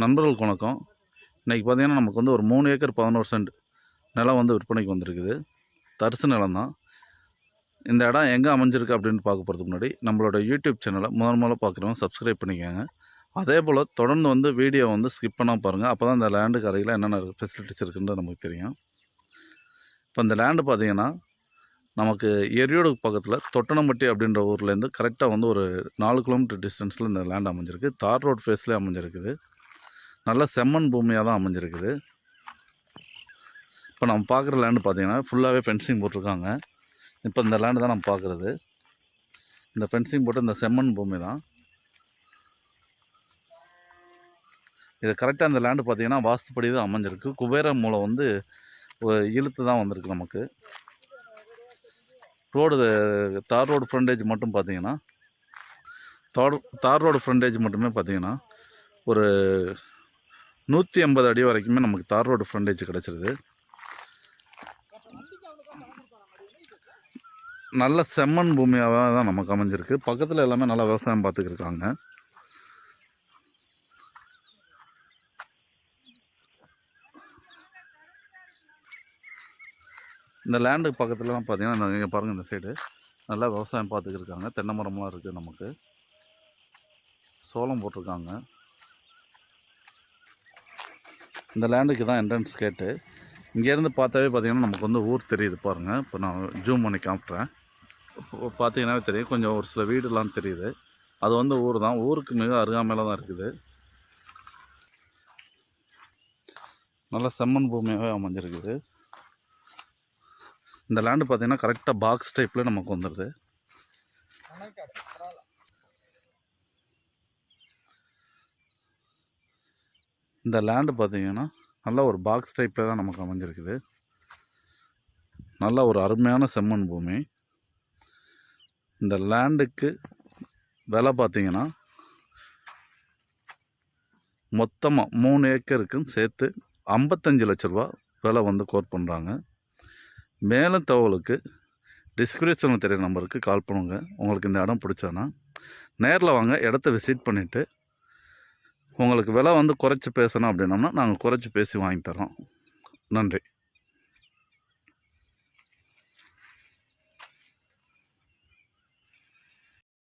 நண்பர்களுக்கு வணக்கம். இன்றைக்கி பார்த்திங்கன்னா நமக்கு வந்து ஒரு 3 ஏக்கர் 11 சென்ட் நிலம் வந்து விற்பனைக்கு வந்திருக்குது. தரிசு நிலம் தான். இந்த இடம் எங்கே அமைஞ்சிருக்கு அப்படின்னு பார்க்க போகிறதுக்கு முன்னாடி நம்மளோட யூடியூப் சேனலை முதல்ல பார்க்குறவங்க சப்ஸ்கிரைப் பண்ணிக்கோங்க. அதே போல் தொடர்ந்து வந்து வீடியோ வந்து ஸ்கிப் பண்ணாமல் பாருங்கள். அப்போ தான் இந்த லேண்டுக்கு அருகில் என்னென்ன ஃபெசிலிட்டிஸ் இருக்குன்றது நமக்கு தெரியும். இப்போ இந்த லேண்டு பார்த்திங்கன்னா நமக்கு எரியோடு பக்கத்தில் தொட்டனம்பட்டி அப்படின்ற ஊர்லேருந்து கரெக்டாக வந்து ஒரு 4 கிலோமீட்டர் டிஸ்டன்ஸில் இந்த லேண்ட் அமைஞ்சிருக்கு. தார் ரோட் ஃபேஸ்லேயே அமைஞ்சிருக்குது. நல்ல செம்மண் பூமியாக தான் அமைஞ்சிருக்குது. இப்போ நம்ம பார்க்குற லேண்டு பார்த்திங்கன்னா ஃபுல்லாகவே ஃபென்சிங் போட்டிருக்காங்க. இப்போ இந்த லேண்டு தான் நம்ம பார்க்குறது. இந்த ஃபென்சிங் போட்டு இந்த செம்மண் பூமி தான் இது. கரெக்டாக இந்த லேண்டு பார்த்திங்கன்னா வாஸ்துப்படி தான் அமைஞ்சிருக்கு. குபேர மூலம் வந்து இழுத்து தான் வந்திருக்கு நமக்கு. தார் ரோடு ஃப்ரண்டேஜ் மட்டும் பார்த்திங்கன்னா தார் ரோடு ஃப்ரண்டேஜ் மட்டுமே பார்த்திங்கன்னா ஒரு 180 அடி வரைக்குமே நமக்கு தார் ரோடு ஃப்ரண்டேஜ் கிடச்சிருது. நல்ல செம்மண் பூமியாக தான் நமக்கு அமைஞ்சிருக்கு. பக்கத்தில் எல்லாமே நல்லா விவசாயம் பார்த்துக்கிருக்காங்க. இந்த லேண்டுக்கு பக்கத்துலலாம் பார்த்திங்கன்னா இங்கே பாருங்கள், இந்த சைடு நல்லா விவசாயம் பார்த்துக்கிருக்காங்க. தென்னை மரம்லாம் இருக்குது. நமக்கு சோளம் போட்டிருக்காங்க. இந்த லேண்டுக்கு தான் என்ட்ரன்ஸ் கேட்டு. இங்கேருந்து பார்த்தாவே பார்த்திங்கன்னா நமக்கு வந்து ஊர் தெரியுது பாருங்கள். இப்போ நான் ஜூம் பண்ணி காமிட்றேன். பார்த்தீங்கன்னாவே தெரியும். கொஞ்சம் ஒரு சில வீடுலாம் தெரியுது. அது வந்து ஊர் தான். ஊருக்கு மிக அருகாமையில் தான் இருக்குது. நல்ல செம்மண் பூமியாகவே அமைஞ்சிருக்குது. இந்த லேண்டு பார்த்திங்கன்னா கரெக்டாக பாக்ஸ் டைப்பில் நமக்கு வந்துடுது. இந்த லேண்டு பார்த்திங்கன்னா நல்ல ஒரு பாக்ஸ் டைப்பில் தான் நமக்கு அமைஞ்சிருக்குது. நல்ல ஒரு அருமையான செம்மண் பூமி. இந்த லேண்டுக்கு விலை பார்த்திங்கன்னா மொத்தமாக 3 ஏக்கருக்கும் சேர்த்து 55 லட்ச ரூபா விலை வந்து கோட் பண்ணுறாங்க. மேலும் தகவலுக்கு டிஸ்கிரிப்ஷனில் தெரியுற நம்பருக்கு கால் பண்ணுங்க. உங்களுக்கு இந்த இடம் பிடிச்சதுன்னா நேரில் வாங்க, இடத்த விசிட் பண்ணிவிட்டு உங்களுக்கு விலை வந்து குறைச்சி பேசணும் அப்படின்னோம்னா நாங்கள் குறைச்சி பேசி வாங்கி தரோம். நன்றி.